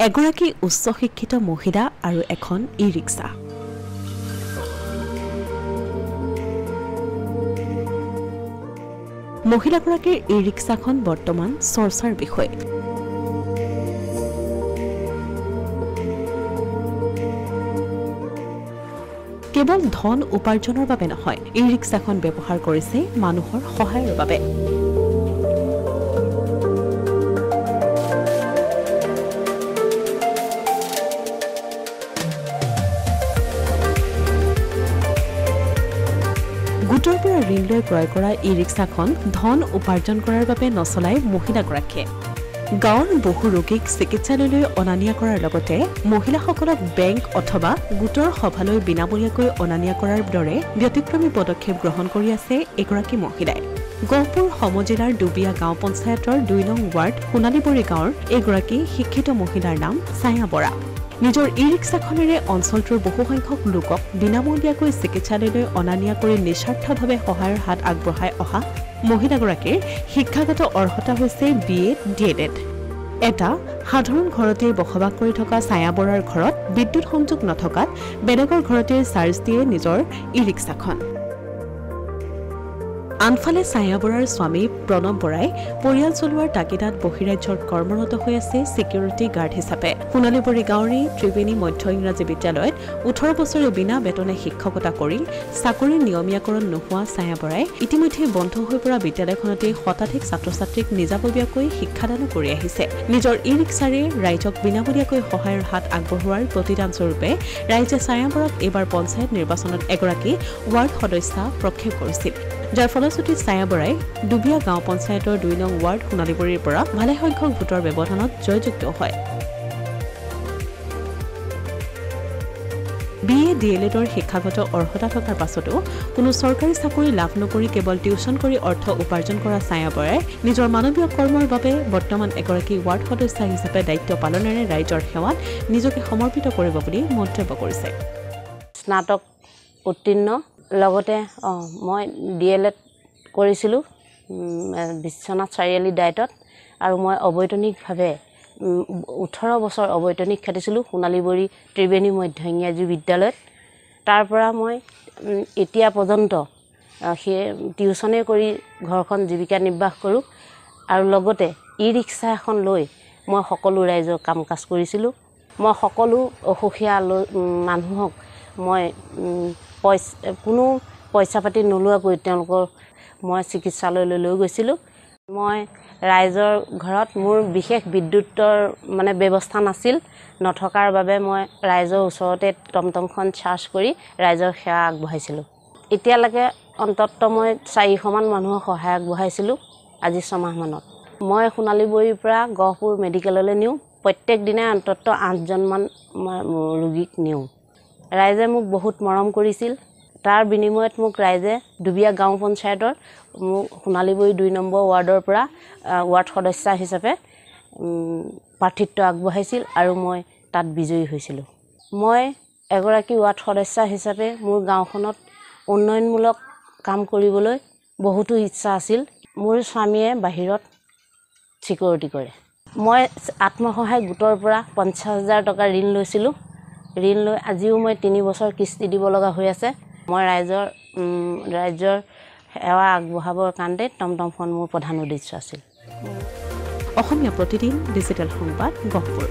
এগৰাকী উচ্চ শিক্ষিত মহিলা আৰু এখন ই-ৰিক্সা। মহিলাগৰাকীৰ ই-ৰিক্সাখন বৰ্তমান চৰ্চাৰ বিষয়। কেৱল ধন উপাৰ্জনৰ বাবে নহয়, ই-ৰিক্সাখন ব্যৱহাৰ কৰিছে মানুহৰ সহায়ৰ বাবে। গোটৰ পৰা ঋণ লৈ ক্ৰয় কৰা ই-ৰিক্সাখন ধন উপাৰ্জন কৰাৰ বাবে নচলাই মহিলাগৰাকীয়ে। গাঁৱৰ বহু ৰোগীক চিকিৎসালয়লৈ অনা নিয়া কৰাৰ লগতে মহিলাসকলক বেংক অথবা গোটৰ সভালৈ বিনামূলীয়াকৈ অনা নিয়া কৰাৰ দৰে ব্যতিক্ৰমী পদক্ষেপ গ্ৰহণ কৰি আছে এগৰাকী মহিলাই। গহপুৰ সমজিলাৰ ডুবিয়া গাঁও পঞ্চায়তৰ ২ নং ৱাৰ্ড সোণালীবৰী গাঁৱৰ এগৰাকী শিক্ষিত মহিলাৰ নাম ছায়া বৰা। নিজৰ ই-ৰিক্সাখনেৰে অঞ্চলটোৰ বহুসংখ্যক লোকক বিনামূলীয়াকৈ চিকিৎসালয়লৈ অনা নিয়া কৰি নিস্বাৰ্থভাৱে সহায়ৰ হাত আগবঢ়াই অহা মহিলাগৰাকীৰ শিক্ষাগত অৰ্হতা হৈছে BA DLED। এটা সাধাৰণ ঘৰতেই বসবাস কৰি থকা ছায়া বৰাৰ ঘৰত বিদ্যুৎ সংযোগ নথকাত বেলেগৰ ঘৰতে চাৰ্জ দিয়ে নিজৰ ই-ৰিক্সাখন। আনফালে ছায়া বৰাৰ স্বামী প্ৰণৱ বৰাই পৰিয়াল চলোৱাৰ তাগিদাত বহিৰাজ্যত কৰ্মৰত হৈ আছে ছিকিউৰিটি গাৰ্ড হিচাপে। সোণালীবৰী গাঁৱৰে ত্ৰিবেণী মধ্য ইংৰাজী বিদ্যালয়ত 18 বছৰে বিনা বেতনে শিক্ষকতা কৰি চাকৰিৰ নিয়মীয়াকৰণ নোহোৱা ছায়া বৰাই ইতিমধ্যে বন্ধ হৈ পৰা বিদ্যালয়খনতে শতাধিক ছাত্ৰ ছাত্ৰীক নিজাববীয়াকৈ শিক্ষাদানো কৰি আহিছে। নিজৰ ই-ৰিক্সাৰে ৰাইজক বিনামূলীয়াকৈ সহায়ৰ হাত আগবঢ়োৱাৰ প্ৰতিদান স্বৰূপে ৰাইজে ছায়া বৰাক এইবাৰ পঞ্চায়ত নিৰ্বাচনত এগৰাকী ৱাৰ্ড সদস্যা প্ৰক্ষেপ কৰিছিল, যাৰ ফলশ্ৰুতিত ছায়া বৰাই ডুবিয়া গাঁও পঞ্চায়তৰ ২ নং ৱাৰ্ড সোণালীবৰীৰ পৰা ভালেসংখ্যক ভোটৰ ব্যৱধানত জয়যুক্ত হয়। BA DLEDৰ শিক্ষাগত অৰ্হতা থকাৰ পাছতো কোনো চৰকাৰী চাকৰি লাভ নকৰি কেৱল টিউচন কৰি অৰ্থ উপাৰ্জন কৰা ছায়া বৰাই নিজৰ মানৱীয় কৰ্মৰ বাবে বৰ্তমান এগৰাকী ৱাৰ্ড সদস্যা হিচাপে দায়িত্ব পালনেৰে ৰাইজৰ সেৱাত নিজকে সমৰ্পিত কৰিব বুলি মন্তব্য কৰিছে। স্নাতক উত্তীৰ্ণ, লগতে মই DLED কৰিছিলোঁ বিশ্বনাথ চাৰিআলি ডায়েটত, আৰু মই অবৈতনিকভাৱে 18 বছৰ অবৈতনিক খাটিছিলোঁ সোণালীবৰী ত্ৰিবেণী মধ্য ইংৰাজী বিদ্যালয়ত। তাৰ পৰা মই এতিয়া পৰ্যন্ত সেই টিউচনে কৰি ঘৰখন জীৱিকা নিৰ্বাহ কৰোঁ, আৰু লগতে ই-ৰিক্সা এখন লৈ মই সকলো ৰাইজৰ কাম কাজ কৰিছিলোঁ। মই সকলো অসুখীয়া মানুহক মই কোনো পইচা পাতি নোলোৱাকৈ তেওঁলোকৰ মই চিকিৎসালয়লৈ লৈ গৈছিলোঁ। মই ৰাইজৰ ঘৰত মোৰ বিশেষ বিদ্যুতৰ ব্যৱস্থা নথকাৰ বাবে মই ৰাইজৰ ওচৰতে টমটমখন চাৰ্জ কৰি ৰাইজৰ সেৱা আগবঢ়াইছিলোঁ। এতিয়ালৈকে অন্তত মই 400মান মানুহক সহায় আগবঢ়াইছিলোঁ আজি 6 মাহমানত। মই সোণালীবৰীৰ পৰা গহপুৰ মেডিকেললৈ নিওঁ, প্ৰত্যেক দিনাই অন্তত 8জনমান ৰোগীক নিওঁ। ৰাইজে মোক বহুত মৰম কৰিছিল। তাৰ বিনিময়ত মোক ৰাইজে ডুবিয়া গাঁও পঞ্চায়তৰ মোক সোণালীবৰী 2 নম্বৰ ৱাৰ্ডৰ পৰা ৱাৰ্ড সদস্যা হিচাপে প্ৰাৰ্থিত্ব আগবঢ়াইছিল, আৰু মই তাত বিজয়ী হৈছিলোঁ। মই এগৰাকী ৱাৰ্ড সদস্যা হিচাপে মোৰ গাঁওখনত উন্নয়নমূলক কাম কৰিবলৈ বহুতো ইচ্ছা আছিল। মোৰ স্বামীয়ে বাহিৰত চিকিউৰিটি কৰে। মই আত্মসহায়ক গোটৰ পৰা 50,000 টকা ঋণ লৈছিলোঁ। ঋণ লৈ আজিও মই 3 বছৰ কিস্তি দিব লগা হৈ আছে। মই ৰাইজৰ সেৱা আগবঢ়াবৰ কাৰণে টমটমখন মোৰ প্ৰধান উদ্দেশ্য আছিল। অসমীয়া প্ৰতিদিন ডিজিটেল সংবাদ গহপুৰ।